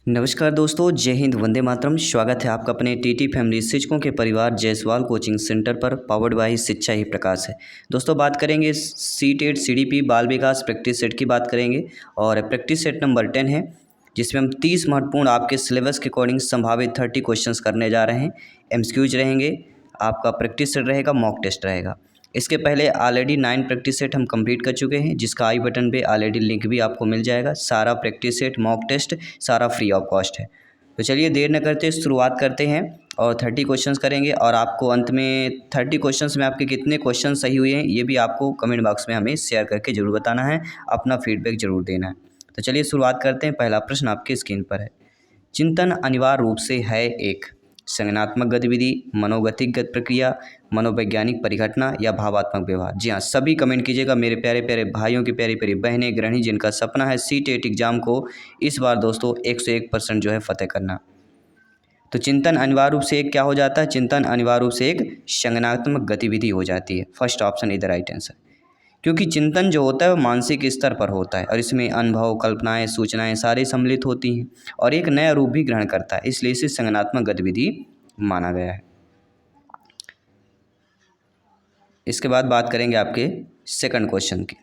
नमस्कार दोस्तों, जय हिंद, वंदे मातरम। स्वागत है आपका अपने टीटी फैमिली शिक्षकों के परिवार जायसवाल कोचिंग सेंटर पर, पावर्ड बाय शिक्षा ही प्रकाश है। दोस्तों बात करेंगे सी-टेट सीडीपी बाल विकास प्रैक्टिस सेट की बात करेंगे और प्रैक्टिस सेट नंबर 10 है, जिसमें हम 30 महत्वपूर्ण आपके सिलेबस के अकॉर्डिंग संभावित 30 क्वेश्चंस करने जा रहे हैं। एमसीक्यूज रहेंगे, आपका प्रैक्टिस सेट रहेगा, मॉक टेस्ट रहेगा। इसके पहले ऑलरेडी 9 प्रैक्टिस सेट हम कंप्लीट कर चुके हैं, जिसका आई बटन पे ऑलरेडी लिंक भी आपको मिल जाएगा। सारा प्रैक्टिस सेट, मॉक टेस्ट सारा फ्री ऑफ कॉस्ट है। तो चलिए देर न करते शुरुआत करते हैं और 30 क्वेश्चंस करेंगे और आपको अंत में 30 क्वेश्चंस में आपके कितने क्वेश्चन सही हुए हैं ये भी आपको कमेंट बॉक्स में हमें शेयर करके ज़रूर बताना है, अपना फीडबैक ज़रूर देना है। तो चलिए शुरुआत करते हैं। पहला प्रश्न आपके स्क्रीन पर है। चिंतन अनिवार्य रूप से है एक संज्ञानात्मक गतिविधि, मनोगतिक प्रक्रिया, मनोवैज्ञानिक परिघटना या भावात्मक व्यवहार। जी हाँ, सभी कमेंट कीजिएगा मेरे प्यारे प्यारे भाइयों की, प्यारी प्यारी बहनें, गृहिणी जिनका सपना है सी-टेट एग्जाम को इस बार दोस्तों 101% जो है फतेह करना। तो चिंतन अनिवार्य रूप से एक क्या हो जाता है? चिंतन अनिवार्य रूप से एक संज्ञानात्मक गतिविधि हो जाती है। First option is the right answer. क्योंकि चिंतन जो होता है वो मानसिक स्तर पर होता है और इसमें अनुभव, कल्पनाएं, सूचनाएं सारी सम्मिलित होती हैं और एक नया रूप भी ग्रहण करता है, इसलिए इसे संज्ञानात्मक गतिविधि माना गया है। इसके बाद बात करेंगे आपके सेकंड क्वेश्चन की।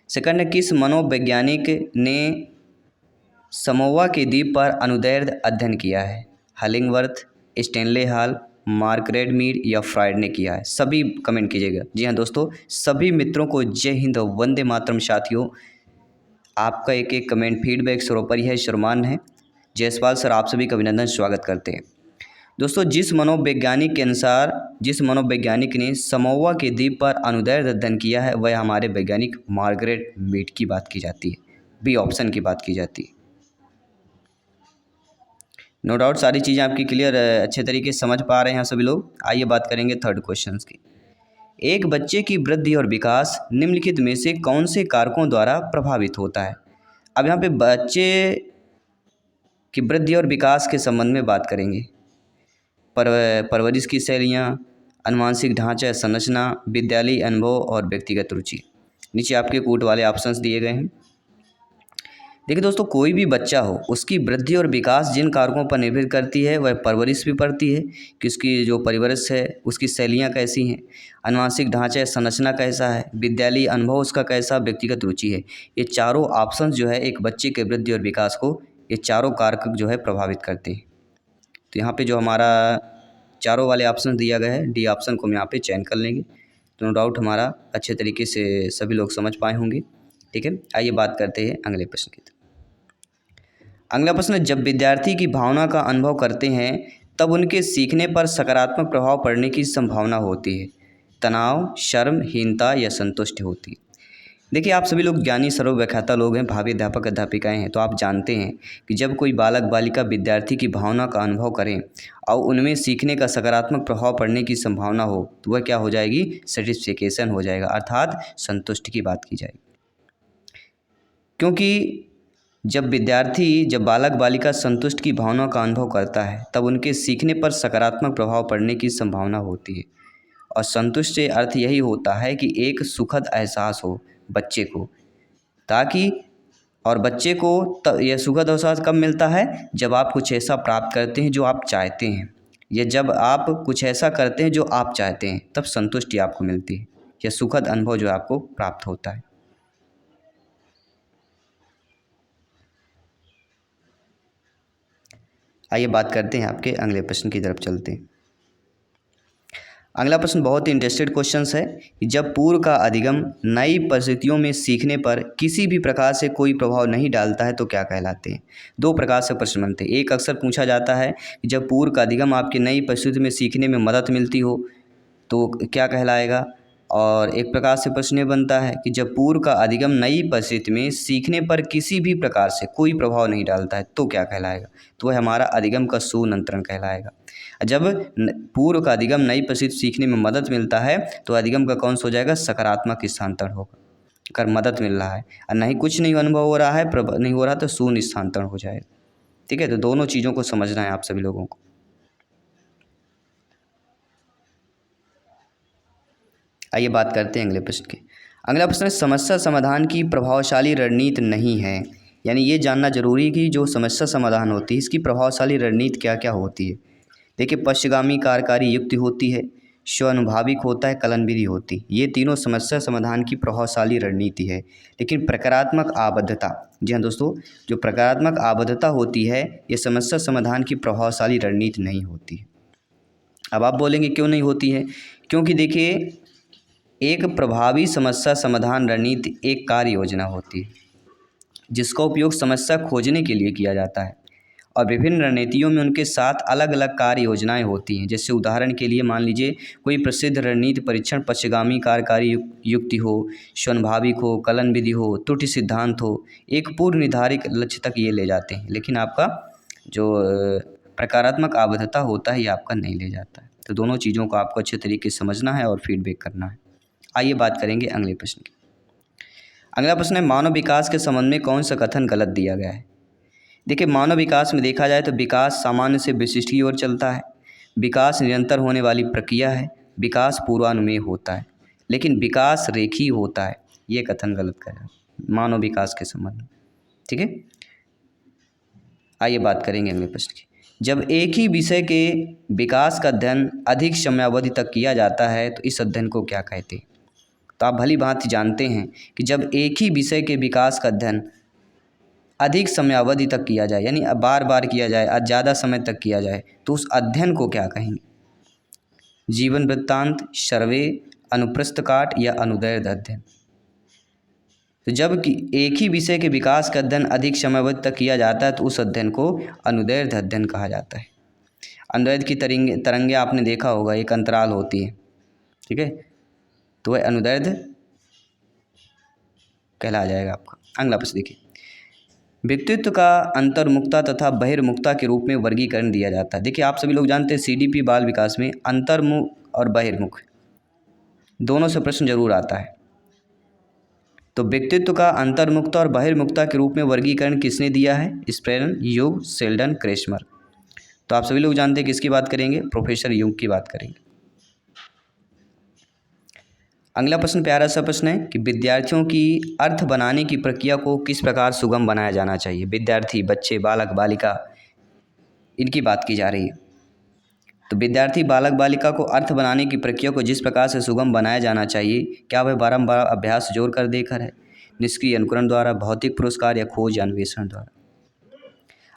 सेकंड है, किस मनोवैज्ञानिक ने समोआ के द्वीप पर अनुदैर्ध्य अध्ययन किया है? हलिंगवर्थ, स्टेनले हॉल, मार्गरेट मीड या फ्रायड ने किया है? सभी कमेंट कीजिएगा। जी हाँ दोस्तों, सभी मित्रों को जय हिंद, वंदे मातरम। साथियों, आपका एक एक कमेंट फीडबैक सर्वोपरि है, सम्मान है। जायसवाल सर आप सभी का अभिनंदन, स्वागत करते हैं। दोस्तों, जिस मनोवैज्ञानिक ने समोआ के द्वीप पर अनुदैर्ध्य अध्ययन किया है वह हमारे वैज्ञानिक मार्गरेट मीड की बात की जाती है, बी ऑप्शन की बात की जाती है। नो डाउट सारी चीज़ें आपकी क्लियर अच्छे तरीके से समझ पा रहे हैं सभी लोग। आइए बात करेंगे थर्ड क्वेश्चन की। एक बच्चे की वृद्धि और विकास निम्नलिखित में से कौन से कारकों द्वारा प्रभावित होता है? अब यहाँ पे बच्चे की वृद्धि और विकास के संबंध में बात करेंगे। परवरिश की शैलियाँ, अनुवांशिक ढांचा संरचना, विद्यालयी अनुभव और व्यक्तिगत रुचि। नीचे आपके कूट वाले ऑप्शंस दिए गए हैं। देखिए दोस्तों, कोई भी बच्चा हो उसकी वृद्धि और विकास जिन कारकों पर निर्भर करती है वह परवरिश भी पड़ती है कि उसकी जो परवरिश है उसकी शैलियाँ कैसी हैं, अनुवांशिक ढांचा संरचना कैसा है, विद्यालयी अनुभव उसका कैसा, व्यक्तिगत रुचि है। ये चारों ऑप्शंस जो है एक बच्चे के वृद्धि और विकास को, ये चारों कारक जो है प्रभावित करते हैं। तो यहाँ पे जो हमारा चारों वाले ऑप्शन दिया गया है, डी ऑप्शन को हम यहाँ पे चयन कर लेंगे। तो नो डाउट हमारा अच्छे तरीके से सभी लोग समझ पाए होंगे। ठीक है, आइए बात करते हैं अगले प्रश्न की। अगला प्रश्न है, जब विद्यार्थी की भावना का अनुभव करते हैं तब उनके सीखने पर सकारात्मक प्रभाव पड़ने की संभावना होती है। तनाव, शर्म, हीनता या संतुष्टि होती है। देखिए, आप सभी लोग ज्ञानी सर्वव्याख्याता लोग हैं, भावी अध्यापक अध्यापिकाएं हैं, तो आप जानते हैं कि जब कोई बालक बालिका विद्यार्थी की भावना का अनुभव करें और उनमें सीखने का सकारात्मक प्रभाव पड़ने की संभावना हो तो वह क्या हो जाएगी? सेटिस्फिकेशन हो जाएगा, अर्थात संतुष्टि की बात की जाएगी। क्योंकि जब बालक बालिका संतुष्ट की भावना का अनुभव करता है तब उनके सीखने पर सकारात्मक प्रभाव पड़ने की संभावना होती है। और संतुष्ट से अर्थ यही होता है कि एक सुखद एहसास हो बच्चे को, ताकि और बच्चे को यह सुखद एहसास कब मिलता है? जब आप कुछ ऐसा प्राप्त करते हैं जो आप चाहते हैं, या जब आप कुछ ऐसा करते हैं जो आप चाहते हैं, तब संतुष्टि आपको मिलती है, यह सुखद अनुभव जो आपको प्राप्त होता है। आइए बात करते हैं, आपके अगले प्रश्न की तरफ चलते हैं। अगला प्रश्न बहुत ही इंटरेस्टेड क्वेश्चन है कि जब पूर्व का अधिगम नई परिस्थितियों में सीखने पर किसी भी प्रकार से कोई प्रभाव नहीं डालता है तो क्या कहलाते हैं? दो प्रकार से प्रश्न बनते हैं। एक अक्सर पूछा जाता है कि जब पूर्व का अधिगम आपकी नई परिस्थिति में सीखने में मदद मिलती हो तो क्या कहलाएगा, और एक प्रकार से प्रश्न ये बनता है कि जब पूर्व का अधिगम नई परिस्थिति में सीखने पर किसी भी प्रकार से कोई प्रभाव नहीं डालता है तो क्या कहलाएगा? तो वह हमारा अधिगम का सुनियंत्रण कहलाएगा। जब पूर्व का अधिगम नई परिस्थिति सीखने में मदद मिलता है तो अधिगम का कौन सा हो जाएगा? सकारात्मक स्थानांतरण होगा, अगर मदद मिल रहा है, और नहीं कुछ नहीं अनुभव हो रहा है, प्रभाव नहीं हो रहा, तो शून्य स्थानांतरण हो जाएगा। ठीक है, तो दोनों चीज़ों को समझना है आप सभी लोगों को। आइए बात करते हैं अगले प्रश्न की। अगला प्रश्न है, समस्या समाधान की प्रभावशाली रणनीति नहीं है यानी ये जानना जरूरी है कि जो समस्या समाधान होती है इसकी प्रभावशाली रणनीति क्या क्या होती है। देखिए, पश्चगामी कार्यकारी युक्ति होती है, स्वानुभाविक होता है, कलन विधि होती है। ये तीनों समस्या समाधान की प्रभावशाली रणनीति है। लेकिन प्रकारात्मक आबद्धता, जी हाँ दोस्तों, जो प्रकारात्मक आबद्धता होती है ये समस्या समाधान की प्रभावशाली रणनीति नहीं होती है। अब आप बोलेंगे क्यों नहीं होती है? क्योंकि देखिए, एक प्रभावी समस्या समाधान रणनीति एक कार्य योजना होती है जिसका उपयोग समस्या खोजने के लिए किया जाता है, और विभिन्न रणनीतियों में उनके साथ अलग अलग कार्य योजनाएं होती हैं। जैसे उदाहरण के लिए मान लीजिए कोई प्रसिद्ध रणनीति परीक्षण पश्चगामी कार्यकारी युक्ति हो, स्वानुभाविक हो, कलन विधि हो, त्रुटि सिद्धांत हो, एक पूर्व निर्धारित लक्ष्य तक ये ले जाते हैं। लेकिन आपका जो प्रकारात्मक आबद्धता होता है ये आपका नहीं ले जाता है। तो दोनों चीज़ों को आपको अच्छे तरीके से समझना है और फीडबैक करना है। आइए बात करेंगे अगले प्रश्न की। अगला प्रश्न है, मानव विकास के संबंध में कौन सा कथन गलत दिया गया है? देखिए, मानव विकास में देखा जाए तो विकास सामान्य से विशिष्ट की ओर चलता है, विकास निरंतर होने वाली प्रक्रिया है, विकास पूर्वानुमेय होता है, लेकिन विकास रेखीय होता है। ये कथन गलत करा है मानव विकास के संबंध में। ठीक है, आइए बात करेंगे अगले प्रश्न की। जब एक ही विषय के विकास का अध्ययन अधिक समयावधि तक किया जाता है तो इस अध्ययन को क्या कहते हैं? तो आप भली भांति जानते हैं कि जब एक ही विषय के विकास का अध्ययन अधिक समयावधि तक किया जाए, यानी बार बार किया जाए, ज़्यादा समय तक किया जाए, तो उस अध्ययन को क्या कहेंगे? जीवन वृत्तांत, सर्वे, अनुप्रस्थ काट या अनुदैर्ध्य अध्ययन। तो जब एक ही विषय के विकास का अध्ययन अधिक समयावधि तक किया जाता है तो उस अध्ययन को अनुदैर्ध्य अध्ययन कहा जाता है। अनुदैर्ध्य की तरंगे आपने देखा होगा, एक अंतराल होती है, ठीक है, तो वह अनुदैर्ध्य कहला जाएगा आपका। अगला प्रश्न देखिए, व्यक्तित्व का अंतर्मुखता तथा बहिर्मुखता के रूप में वर्गीकरण दिया जाता है। देखिए, आप सभी लोग जानते हैं CDP बाल विकास में अंतर्मुख और बहिर्मुख दोनों से प्रश्न जरूर आता है। तो व्यक्तित्व का अंतर्मुखता और बहिर्मुखता के रूप में वर्गीकरण किसने दिया है? स्प्रेलन, युंग, शेल्डन, क्रेस्मर। तो आप सभी लोग जानते हैं किसकी बात करेंगे? प्रोफेसर युंग की बात करेंगे। अगला प्रश्न प्यारा सा प्रश्न है कि विद्यार्थियों की अर्थ बनाने की प्रक्रिया को किस प्रकार सुगम बनाया जाना चाहिए? विद्यार्थी, बच्चे, बालक, बालिका, इनकी बात की जा रही है। तो विद्यार्थी, बालक, बालिका को अर्थ बनाने की प्रक्रिया को जिस प्रकार से सुगम बनाया जाना चाहिए, क्या वह बारंबार अभ्यास जोड़ कर देकर है, निष्क्रिय अनुकरण द्वारा, भौतिक पुरस्कार या खोज या अन्वेषण द्वारा?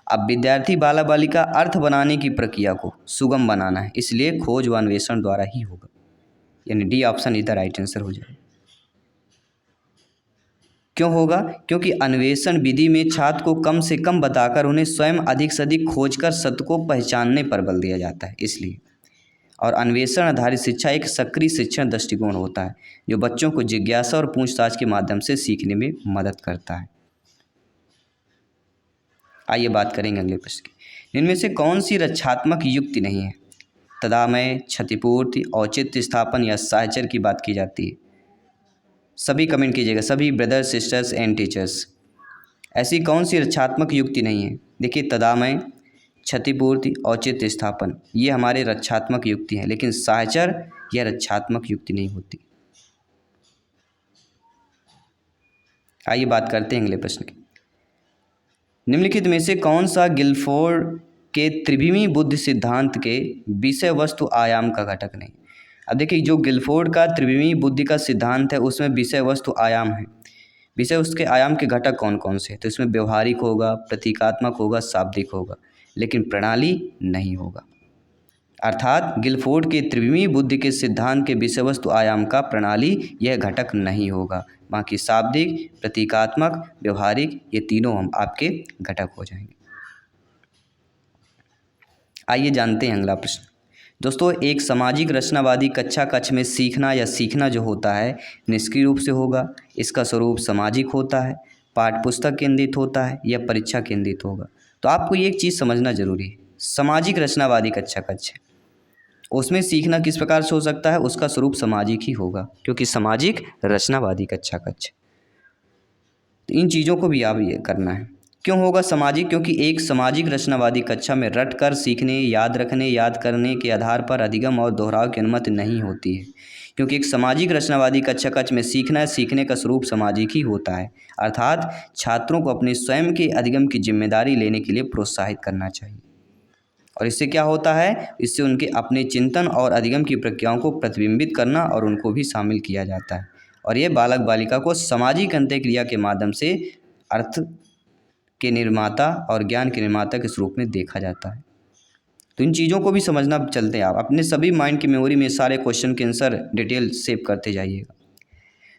अब विद्यार्थी, बालक, बालिका अर्थ बनाने की प्रक्रिया को सुगम बनाना है, इसलिए खोज व अन्वेषण द्वारा ही होगा, यानी डी ऑप्शन इधर राइट आंसर हो जाएगा। क्यों होगा? क्योंकि अन्वेषण विधि में छात्र को कम से कम बताकर उन्हें स्वयं अधिक से अधिक खोजकर सत्य को पहचानने पर बल दिया जाता है, इसलिए। और अन्वेषण आधारित शिक्षा एक सक्रिय शिक्षण दृष्टिकोण होता है जो बच्चों को जिज्ञासा और पूछताछ के माध्यम से सीखने में मदद करता है। आइए बात करेंगे अगले प्रश्न की। इनमें से कौन सी रक्षात्मक युक्ति नहीं है? तदामय, क्षतिपूर्ति, औचित्य स्थापन या साहचर्य की बात की जाती है। सभी कमेंट कीजिएगा, सभी ब्रदर्स, सिस्टर्स एंड टीचर्स। ऐसी कौन सी रक्षात्मक युक्ति नहीं है? देखिए, तदामय, क्षतिपूर्ति, औचित्य स्थापन, ये हमारे रक्षात्मक युक्ति हैं, लेकिन साहचर्य यह रक्षात्मक युक्ति नहीं होती। आइए बात करते हैं अगले प्रश्न की। निम्नलिखित में से कौन सा गिलफोर्ड के त्रिविमी बुद्धि सिद्धांत के विषय वस्तु आयाम का घटक नहीं? अब देखिए, जो गिलफोर्ड का त्रिविमी बुद्धि का सिद्धांत है उसमें विषय वस्तु आयाम है। विषय उसके आयाम के घटक कौन कौन से? तो इसमें व्यवहारिक होगा, प्रतीकात्मक होगा, शाब्दिक होगा, लेकिन प्रणाली नहीं होगा। अर्थात गिलफोर्ड के त्रिविमी बुद्धि के सिद्धांत के विषय वस्तु आयाम का प्रणाली यह घटक नहीं होगा। बाकी शाब्दिक, प्रतीकात्मक, व्यवहारिक, ये तीनों हम आपके घटक हो जाएंगे। आइए जानते हैं अगला प्रश्न। दोस्तों, एक सामाजिक रचनावादी कक्षा कक्ष में सीखना या सीखना जो होता है निष्क्रिय रूप से होगा, इसका स्वरूप सामाजिक होता है, पाठ्यपुस्तक केंद्रित होता है या परीक्षा केंद्रित होगा। तो आपको ये एक चीज़ समझना जरूरी है, सामाजिक रचनावादी कक्षा कक्ष है, उसमें सीखना किस प्रकार से हो सकता है? उसका स्वरूप सामाजिक ही होगा, क्योंकि सामाजिक रचनावादी कक्षा कक्ष। तो इन चीज़ों को भी आप ये करना है। क्यों होगा सामाजिक? क्योंकि एक सामाजिक रचनावादी कक्षा में रट कर सीखने, याद रखने, याद करने के आधार पर अधिगम और दोहराव की अनुमति नहीं होती है। क्योंकि एक सामाजिक रचनावादी कक्षा में सीखना है, सीखने का स्वरूप सामाजिक ही होता है, अर्थात छात्रों को अपने स्वयं के अधिगम की जिम्मेदारी लेने के लिए प्रोत्साहित करना चाहिए। और इससे क्या होता है? इससे उनके अपने चिंतन और अधिगम की प्रक्रियाओं को प्रतिबिंबित करना और उनको भी शामिल किया जाता है। और ये बालक बालिका को सामाजिक अंतःक्रिया के माध्यम से अर्थ के निर्माता और ज्ञान के निर्माता के रूप में देखा जाता है। तो इन चीज़ों को भी समझना चलते हैं, आप अपने सभी माइंड की मेमोरी में सारे क्वेश्चन के आंसर डिटेल सेव करते जाइएगा।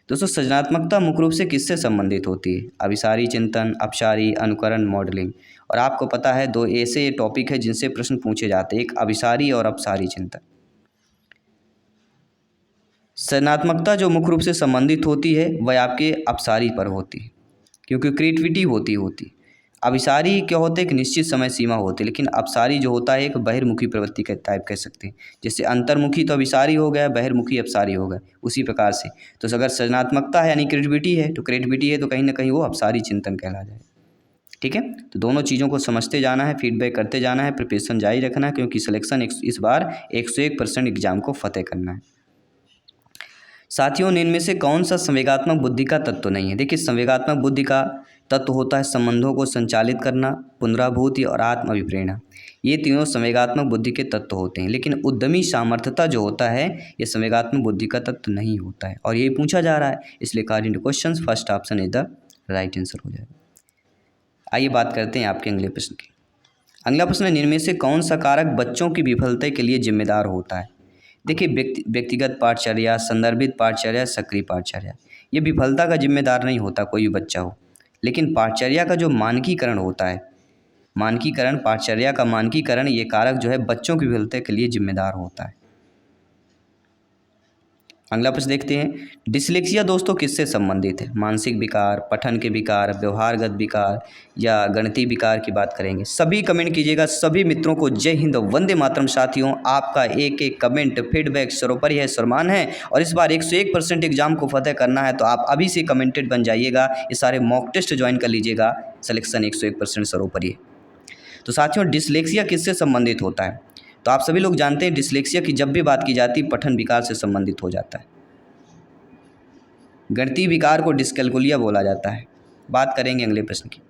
दोस्तों, सृजनात्मकता मुख्य रूप से किससे संबंधित होती है? अभिसारी चिंतन, अपसारी, अनुकरण, मॉडलिंग। और आपको पता है 2 ऐसे टॉपिक है जिनसे प्रश्न पूछे जाते हैं, एक अभिसारी और अपसारी चिंतन। सृजनात्मकता जो मुख्य रूप से संबंधित होती है वह आपके अपसारी पर होती है, क्योंकि क्रिएटिविटी होती। अभिसारी क्या होता है? एक निश्चित समय सीमा होती है, लेकिन अपसारी जो होता है एक बहिर्मुखी प्रवृत्ति का टाइप कह सकते हैं। जैसे अंतर्मुखी तो अभिसारी हो गया, बहिर्मुखी अपसारी हो गया, उसी प्रकार से। तो अगर सृजनात्मकता है यानी क्रिएटिविटी है, तो क्रिएटिविटी है तो कहीं ना कहीं वो अपसारी चिंतन कहला जाए। ठीक है, तो दोनों चीज़ों को समझते जाना है, फीडबैक करते जाना है, प्रिपरेशन जारी रखना है, क्योंकि सिलेक्शन इस बार 101% एग्जाम को फतेह करना है। साथियों, इनमें से कौन सा संवेगात्मक बुद्धि का तत्व नहीं है? देखिए, संवेगात्मक बुद्धि का तत्व होता है संबंधों को संचालित करना, पुनराभूति और आत्म अभिप्रेरणा। ये तीनों संवेगात्मक बुद्धि के तत्व होते हैं, लेकिन उद्यमी सामर्थ्यता जो होता है ये संवेगात्मक बुद्धि का तत्व नहीं होता है, और यही पूछा जा रहा है, इसलिए according to question first option is the right answer हो जाएगा। आइए बात करते हैं आपके अगले प्रश्न की। अगला प्रश्न है, इनमें से कौन सा कारक बच्चों की विफलता के लिए जिम्मेदार होता है? देखिए, व्यक्तिगत पाठचर्या, संदर्भित पाठचर्या, सक्रिय पाठचर्या। ये विफलता का जिम्मेदार नहीं होता कोई भी बच्चा हो, लेकिन पाठचर्या का जो मानकीकरण होता है, मानकीकरण, पाठचर्या का मानकीकरण, ये कारक जो है बच्चों की विफलता के लिए जिम्मेदार होता है। अगला प्रश्न देखते हैं, डिसलेक्सिया दोस्तों किससे संबंधित है? मानसिक विकार, पठन के विकार, व्यवहारगत विकार या गणितीय विकार की बात करेंगे। सभी कमेंट कीजिएगा। सभी मित्रों को जय हिंद, वंदे मातरम। साथियों, आपका एक एक कमेंट, फीडबैक सर्वोपरि है, सम्मान है, और इस बार 101% एग्जाम को फतेह करना है, तो आप अभी से कमेंटेड बन जाइएगा। ये सारे मॉक टेस्ट ज्वाइन कर लीजिएगा, सिलेक्शन 101% सर्वोपरि है। तो साथियों, डिसलेक्सिया किससे संबंधित होता है? तो आप सभी लोग जानते हैं डिसलेक्सिया की जब भी बात की जाती है पठन विकार से संबंधित हो जाता है। गणितीय विकार को डिस्कैलकुलिया बोला जाता है। बात करेंगे अगले प्रश्न की।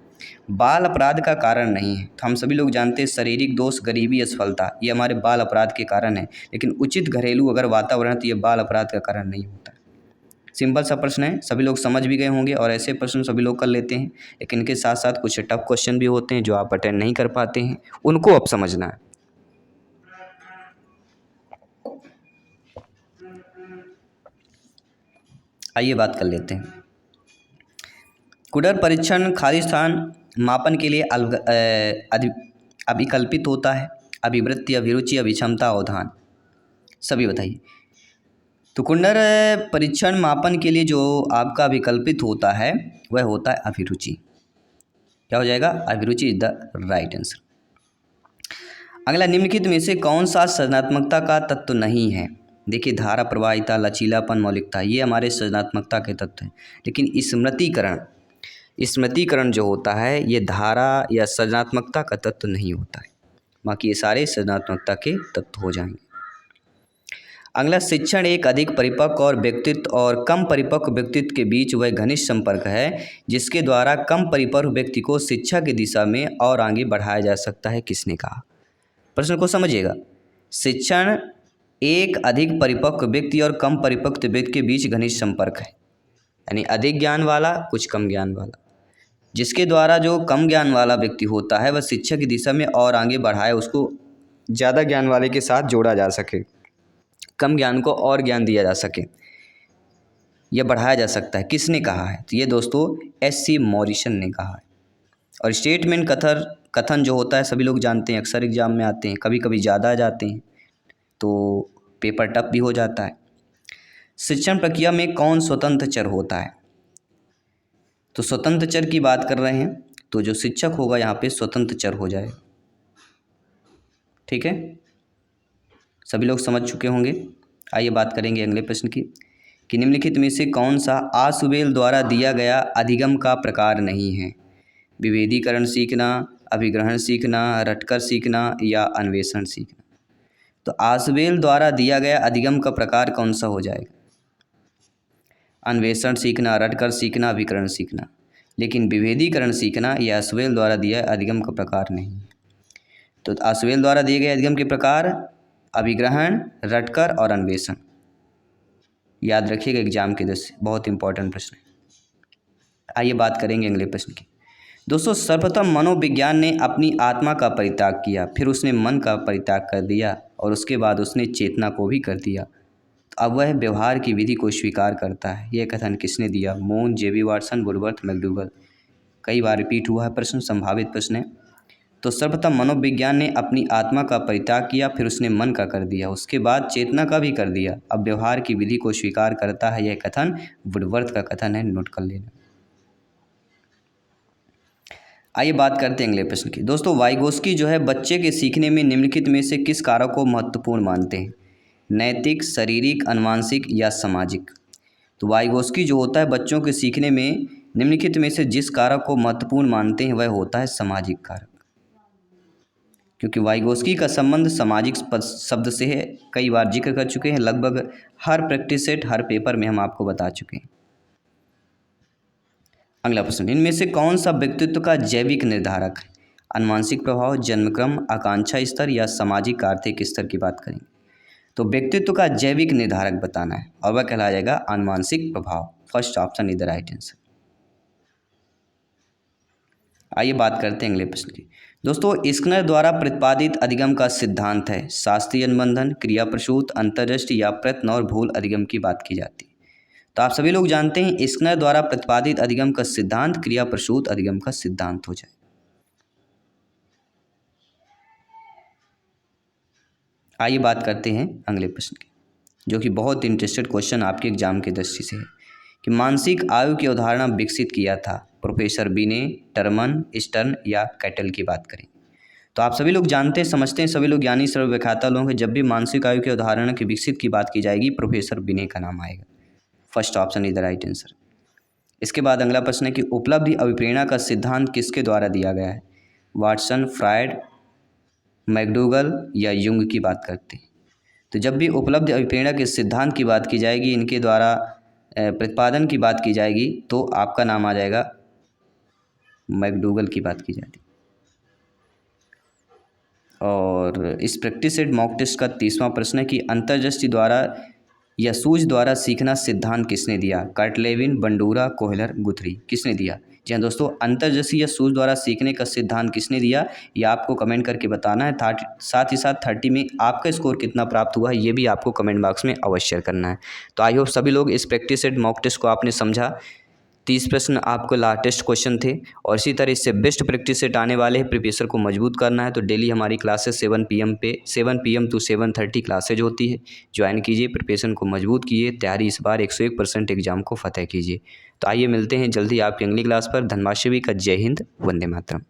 बाल अपराध का कारण नहीं है, तो हम सभी लोग जानते हैं शारीरिक दोष, गरीबी, असफलता, ये हमारे बाल अपराध के कारण है, लेकिन उचित घरेलू अगर वातावरण तो ये बाल अपराध का कारण नहीं होता। सिंपल सा प्रश्न है, सभी लोग समझ भी गए होंगे, और ऐसे प्रश्न सभी लोग कर लेते हैं, लेकिन इनके साथ साथ कुछ टफ क्वेश्चन भी होते हैं जो आप अटेंड नहीं कर पाते हैं, उनको अब समझना है। आइए बात कर लेते हैं। कुडर परीक्षण खाली स्थान मापन के लिए अभिकल्पित होता है। अभिवृत्ति, अभिरुचि, अभिक्षमता, अवधान, सभी बताइए। तो कुंडर परीक्षण मापन के लिए जो आपका विकल्पित होता है वह होता है अभिरुचि। क्या हो जाएगा? अभिरुचि इज द राइट आंसर। अगला, निम्नलिखित में से कौन सा सृजनात्मकता का तत्व नहीं है? देखिए, धारा प्रवाहिता, लचीलापन, मौलिकता, ये हमारे सृजनात्मकता के तत्व हैं, लेकिन स्मृतिकरण जो होता है ये धारा या सृजनात्मकता का तत्व नहीं होता है, बाकी ये सारे सृजनात्मकता के तत्व हो जाएंगे। अगला, शिक्षण एक अधिक परिपक्व और व्यक्तित्व और कम परिपक्व व्यक्तित्व के बीच वह घनिष्ठ संपर्क है जिसके द्वारा कम परिपक्व व्यक्ति को शिक्षा की दिशा में और आगे बढ़ाया जा सकता है। किसने कहा? प्रश्न को समझिएगा। शिक्षण एक अधिक परिपक्व व्यक्ति और कम परिपक्व व्यक्ति के बीच घनिष्ठ संपर्क है, यानी अधिक ज्ञान वाला, कुछ कम ज्ञान वाला, जिसके द्वारा जो कम ज्ञान वाला व्यक्ति होता है वह शिक्षा की दिशा में और आगे बढ़ाए, उसको ज़्यादा ज्ञान वाले के साथ जोड़ा जा सके, कम ज्ञान को और ज्ञान दिया जा सके, यह बढ़ाया जा सकता है। किसने कहा है? तो ये दोस्तों S.C. मॉरिसन ने कहा है। और स्टेटमेंट कथन जो होता है सभी लोग जानते हैं, अक्सर एग्जाम में आते हैं, कभी कभी ज़्यादा आ जाते हैं, तो पेपर टफ भी हो जाता है। शिक्षण प्रक्रिया में कौन स्वतंत्र चर होता है? तो स्वतंत्र चर की बात कर रहे हैं, तो जो शिक्षक होगा यहाँ पे स्वतंत्र चर हो जाएगा। ठीक है, सभी लोग समझ चुके होंगे। आइए बात करेंगे अगले प्रश्न की कि निम्नलिखित में से कौन सा आसुबेल द्वारा दिया गया अधिगम का प्रकार नहीं है? विभेदीकरण सीखना, अभिग्रहण सीखना, रटकर सीखना या अन्वेषण सीखना। तो आसवेल द्वारा दिया गया अधिगम का प्रकार कौन सा हो जाएगा? अन्वेषण सीखना, रटकर सीखना, अभिग्रहण सीखना। लेकिन विभेदीकरण सीखना यह आसवेल द्वारा दिया अधिगम का प्रकार नहीं। तो आसवेल द्वारा दिए गए अधिगम के प्रकार अभिग्रहण, रटकर और अन्वेषण। याद रखिएगा एग्जाम के दृष्टि से बहुत इंपॉर्टेंट प्रश्न है। आइए बात करेंगे अगले प्रश्न की। दोस्तों, सर्वप्रथम मनोविज्ञान ने अपनी आत्मा का परित्याग किया, फिर उसने मन का परित्याग कर दिया और उसके बाद उसने चेतना को भी कर दिया। तो अब वह व्यवहार की विधि को स्वीकार करता है। यह कथन किसने दिया? Moon, JB. Watson, Woodworth, McDougall. कई बार रिपीट हुआ है प्रश्न, संभावित प्रश्न है। तो सर्वप्रथम मनोविज्ञान ने अपनी आत्मा का परित्याग किया, फिर उसने मन का कर दिया, उसके बाद चेतना का भी कर दिया, अब व्यवहार की विधि को स्वीकार करता है। यह कथन वुडवर्थ का कथन है, नोट कर लेना। आइए बात करते हैं अगले प्रश्न की। दोस्तों, वाइगोस्की जो है बच्चे के सीखने में निम्नलिखित में से किस कारक को महत्वपूर्ण मानते हैं? नैतिक, शारीरिक, आनुवंशिक या सामाजिक? तो वाइगोस्की जो होता है बच्चों के सीखने में निम्नलिखित में से जिस कारक को महत्वपूर्ण मानते हैं वह होता है सामाजिक कारक, क्योंकि वाइगोस्की का संबंध सामाजिक शब्द से है। कई बार जिक्र कर चुके हैं, लगभग हर प्रैक्टिस सेट, हर पेपर में हम आपको बता चुके हैं। अगला प्रश्न, इनमें से कौन सा व्यक्तित्व का जैविक निर्धारक है? आनुवंशिक प्रभाव, जन्मक्रम, आकांक्षा स्तर या सामाजिक आर्थिक स्तर की बात करेंगे। तो व्यक्तित्व का जैविक निर्धारक बताना है और वह कहलाया जाएगा आनुवंशिक प्रभाव। First option is the right answer. आइए बात करते हैं अगले प्रश्न की। दोस्तों, स्किनर द्वारा प्रतिपादित अधिगम का सिद्धांत है शास्त्रीय अनुबंधन, क्रिया प्रसूत, अंतर्दृष्टि या प्रयत्न और भूल अधिगम की बात की जाती है। तो आप सभी लोग जानते हैं स्किनर द्वारा प्रतिपादित अधिगम का सिद्धांत क्रिया प्रसूत अधिगम का सिद्धांत हो जाए। आइए बात करते हैं अगले प्रश्न की, जो कि बहुत इंटरेस्टेड क्वेश्चन आपके एग्जाम की दृष्टि से है कि मानसिक आयु की अवधारणा विकसित किया था प्रोफेसर बिने, टर्मन, स्टर्न या कैटल की बात करें। तो आप सभी लोग जानते हैं, समझते हैं, सभी लोग ज्ञानी सर्वव्याख्याता लोग हैं, जब भी मानसिक आयु की अवधारणा की विकसित की बात की जाएगी प्रोफेसर बिने का नाम आएगा। First option is the right answer. इसके बाद अगला प्रश्न है कि उपलब्धि अभिप्रेरणा का सिद्धांत किसके द्वारा दिया गया है? वाटसन, फ्रायड, मैकडूगल या युंग की बात करते हैं। तो जब भी उपलब्धि अभिप्रेरणा के सिद्धांत की बात की जाएगी, इनके द्वारा प्रतिपादन की बात की जाएगी, तो आपका नाम आ जाएगा मैकडूगल की बात की जाती है। और इस प्रैक्टिस सेट मॉक टेस्ट का 30वां प्रश्न है कि अंतर्दृष्टि द्वारा या सूझ द्वारा सीखना सिद्धांत किसने दिया? Kurt Lewin, Bandura, Kohler, Guthrie. किसने दिया? जी हाँ दोस्तों, अंतर्दृष्टि या सूझ द्वारा सीखने का सिद्धांत किसने दिया, ये आपको कमेंट करके बताना है। साथ ही साथ 30 में आपका स्कोर कितना प्राप्त हुआ है ये भी आपको कमेंट बॉक्स में अवश्य करना है। तो आई होप सभी लोग इस प्रैक्टिस सेट मॉक टेस्ट को आपने समझा। 30 प्रश्न आपको लाटेस्ट क्वेश्चन थे और इसी तरह इससे बेस्ट प्रैक्टिस सेट आने वाले हैं। प्रिपरेशन को मजबूत करना है तो डेली हमारी क्लासेस 7 PM टू 7:30 क्लासेज होती है, ज्वाइन कीजिए, प्रिपरेशन को मजबूत कीजिए, तैयारी इस बार 101% एग्जाम को फतेह कीजिए। तो आइए मिलते हैं जल्दी आपकी अगली क्लास पर। धन्यवाद सभी का। जय हिंद, वंदे मातरम।